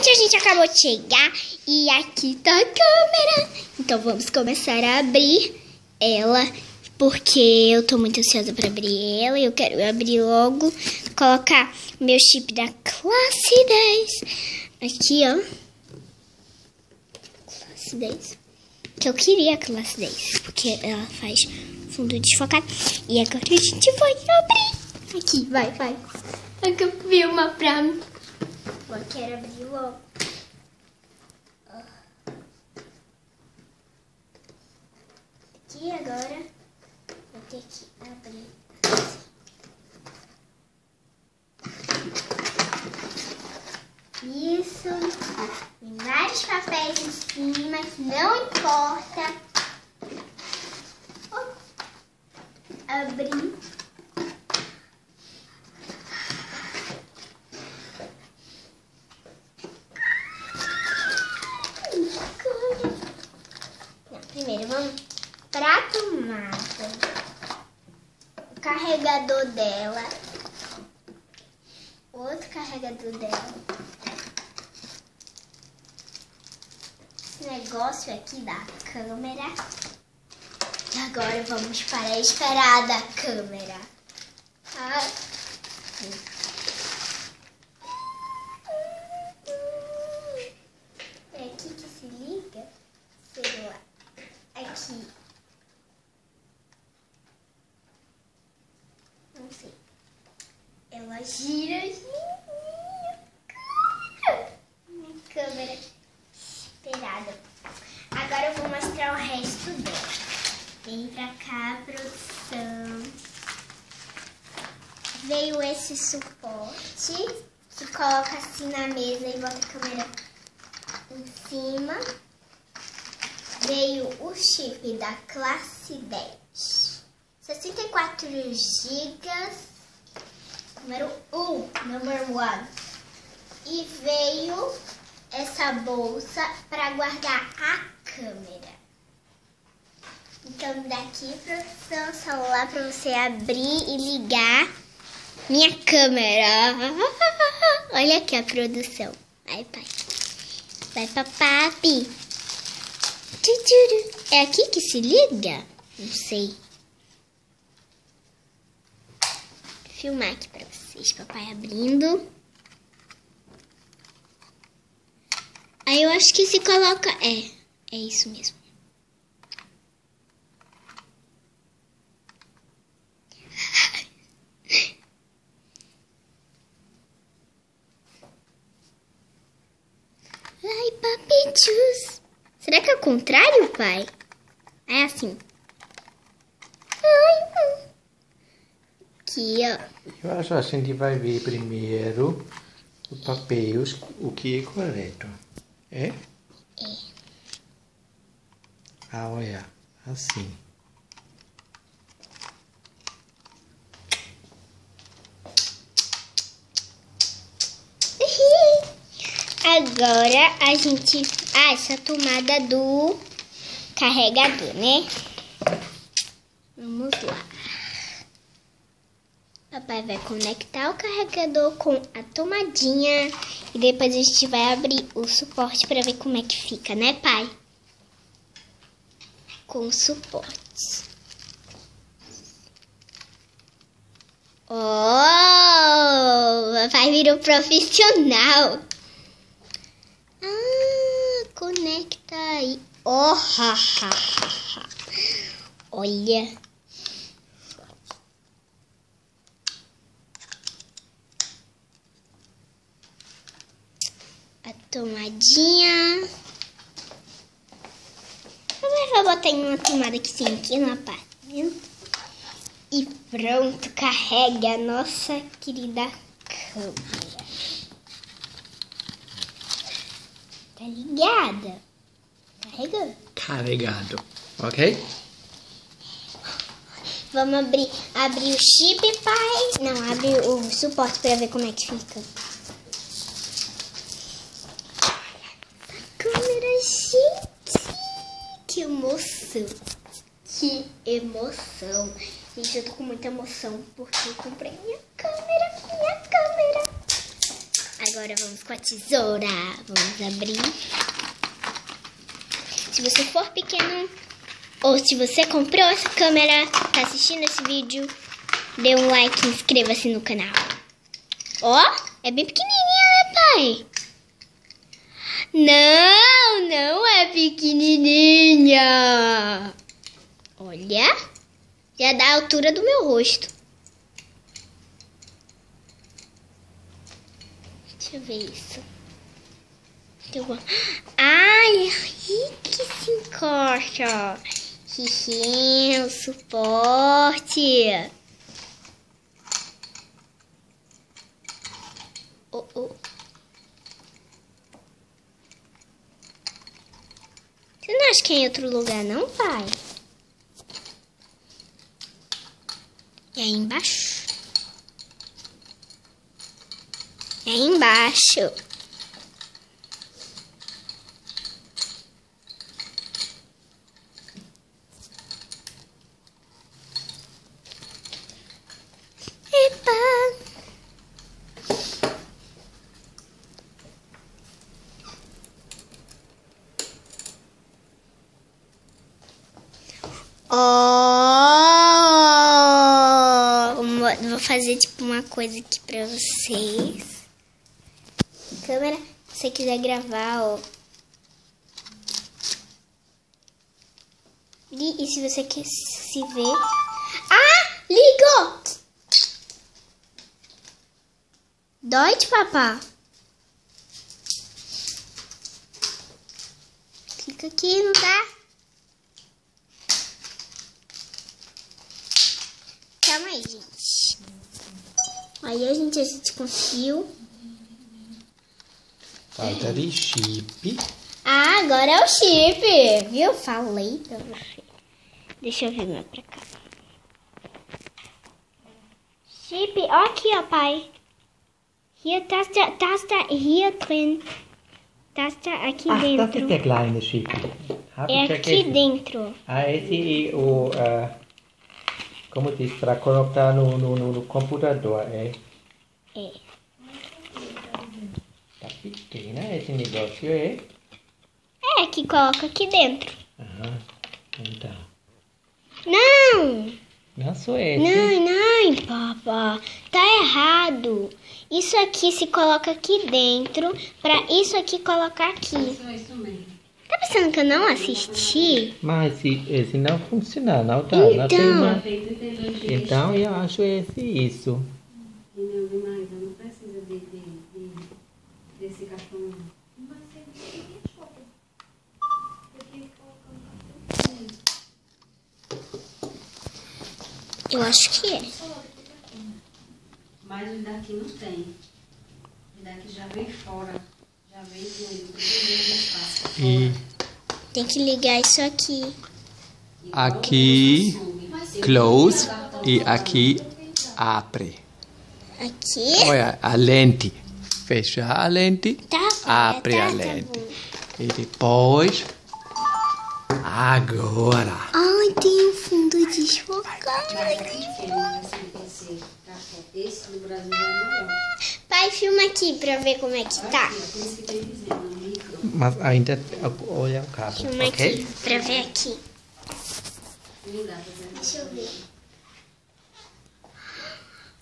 Gente, a gente acabou de chegar e aqui tá a câmera. Então vamos começar a abrir ela, porque eu tô muito ansiosa pra abrir ela e eu quero abrir logo, colocar meu chip da classe 10 aqui, ó. Classe 10. Que eu queria a classe 10, porque ela faz fundo desfocado. E agora a gente vai abrir. Aqui, vai. Aqui eu filma pra mim. Eu quero abrir logo. Aqui agora vou ter que abrir. Isso. Tem vários papéis em cima, que não importa. Abrir. Primeiro vamos para a tomada. O carregador dela. Outro carregador dela. Esse negócio aqui da câmera. E agora vamos para a esperada câmera. É aqui que se liga. Sei lá. Aqui. Não sei. Ela gira. Minha câmera esperada. Agora eu vou mostrar o resto dela. Vem pra cá, produção. Veio esse suporte que coloca assim na mesa e bota a câmera em cima. Veio o chip da classe 10. 64 GB. Número 1. Number 1. E veio essa bolsa para guardar a câmera. Então daqui, produção, celular para você abrir e ligar minha câmera. Olha aqui a produção. Vai, pai. Vai, papapi. É aqui que se liga? Não sei. Vou filmar aqui pra vocês. Papai abrindo. Aí eu acho que se coloca... É isso mesmo. Ai, papichus. Será que é o contrário, pai? É assim. Aqui, ó. Eu acho que a gente vai ver primeiro o papel, o que é correto. É? É. Ah, olha. Assim. Agora a gente... essa tomada do carregador, né? Vamos lá. Papai vai conectar o carregador com a tomadinha. E depois a gente vai abrir o suporte para ver como é que fica, né, pai? Com o suporte. Oh! Papai virou profissional. Conecta aí. Oh, olha. A tomadinha. Vou botar em uma tomada que tem aqui no apartamento. E pronto, carrega a nossa querida câmera. Tá ligada? Carregando. Carregado. Ok? Vamos abrir o chip, pai. Não, abre o suporte pra ver como é que fica. Câmera, gente. Que emoção. Que emoção. Gente, eu tô com muita emoção porque eu comprei minha câmera. agora vamos com a tesoura. Vamos abrir. Se você for pequeno ou se você comprou essa câmera, tá assistindo esse vídeo, dê um like e inscreva-se no canal. Ó, é bem pequenininha, né, pai? Não, não é pequenininha. Olha, já dá a altura do meu rosto. Deixa eu ver isso. Ai, que se encosta. O suporte. Você não acha que é em outro lugar, não, pai? É aí embaixo. É aí embaixo. Vou fazer tipo uma coisa aqui pra vocês. Câmera, se você quiser gravar, ó. E se você quer se ver... Ah, ligou! Dói de papá. Clica aqui, não dá? Calma aí, gente. Aí a gente conseguiu. Falta de chip. Ah, agora é o chip, viu? Falei pra você. Deixa eu vir mais pra cá. Chip, ó aqui, ó, pai. Hier, Taste hier drin. Taste aqui dentro. Das ist der kleine Chip. É aqui dentro. Ah, esse é o... como diz, para colocar no computador, é? É. Tá pequena esse negócio, é? É, que coloca aqui dentro. Aham, então. Não! Não sou esse. Não, papá. Tá errado. Isso aqui se coloca aqui dentro, pra isso aqui colocar aqui. Isso mesmo. Tá pensando que eu não assisti? Mas esse não funciona, não tá? Então. Não tem uma... Tem 32 GB. Então eu acho isso. E não, demais, não precisa desse cartão. Não vai ser de shopping. Eu acho que é. Mas o daqui não tem. O daqui já vem fora. Já vem do espaço. E Tem que ligar isso aqui. aqui close e aqui abre. Aqui? Olha a lente. Fecha a lente, Tá, abre tá, a tá lente. bom. E depois... Agora. Ai, tem um fundo desfocado. Esse do Brasil é maior. Pai, filma aqui pra ver como é que tá. Por isso que tem dizendo, no micro. Mas ainda olha o cabo, Filma ok? aqui pra ver aqui. Não dá pra ver. Deixa eu ver.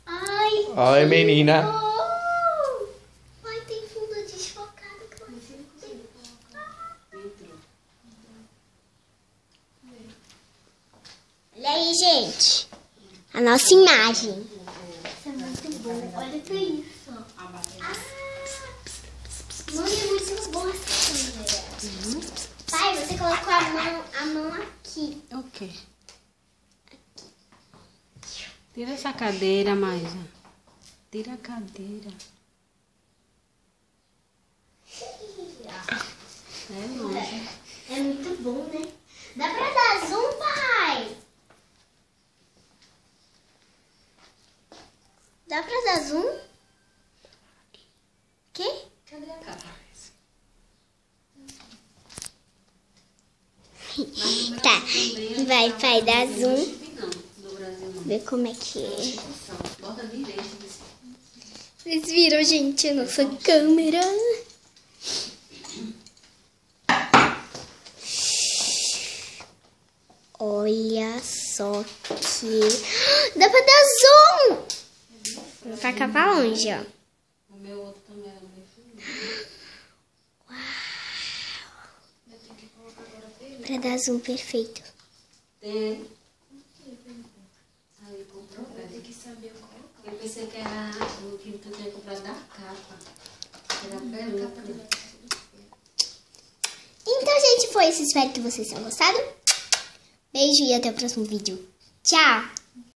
Ai, Oi, menina. oh! Ai, tem fundo desfocado. Olha aí, gente. A nossa imagem. Isso é muito bom. Olha que isso. Mãe, é muito boa essa câmera. Pai, você colocou a mão aqui. Ok. Tira essa cadeira, Maisa. Tira a cadeira. É longe. É muito bom, né? Dá pra dar zoom, pai? Dá pra dar zoom? Quê? Cadê a capa? Tá, vai, pai, dar zoom. Não, do Brasil não. Ver como é que é. Bota direito. Vocês viram, gente, a nossa câmera? Olha só que... Dá pra dar zoom! Vou tacar pra longe, ó. O meu outro também era meio fininho. Eu tenho que colocar agora dele. Pra dar zoom perfeito. Tem. Aí comprou, tem que saber colocar. Eu pensei que era o que tu tinha comprado da capa. Era peluca. Então, gente, foi isso. Espero que vocês tenham gostado. Beijo e até o próximo vídeo. Tchau!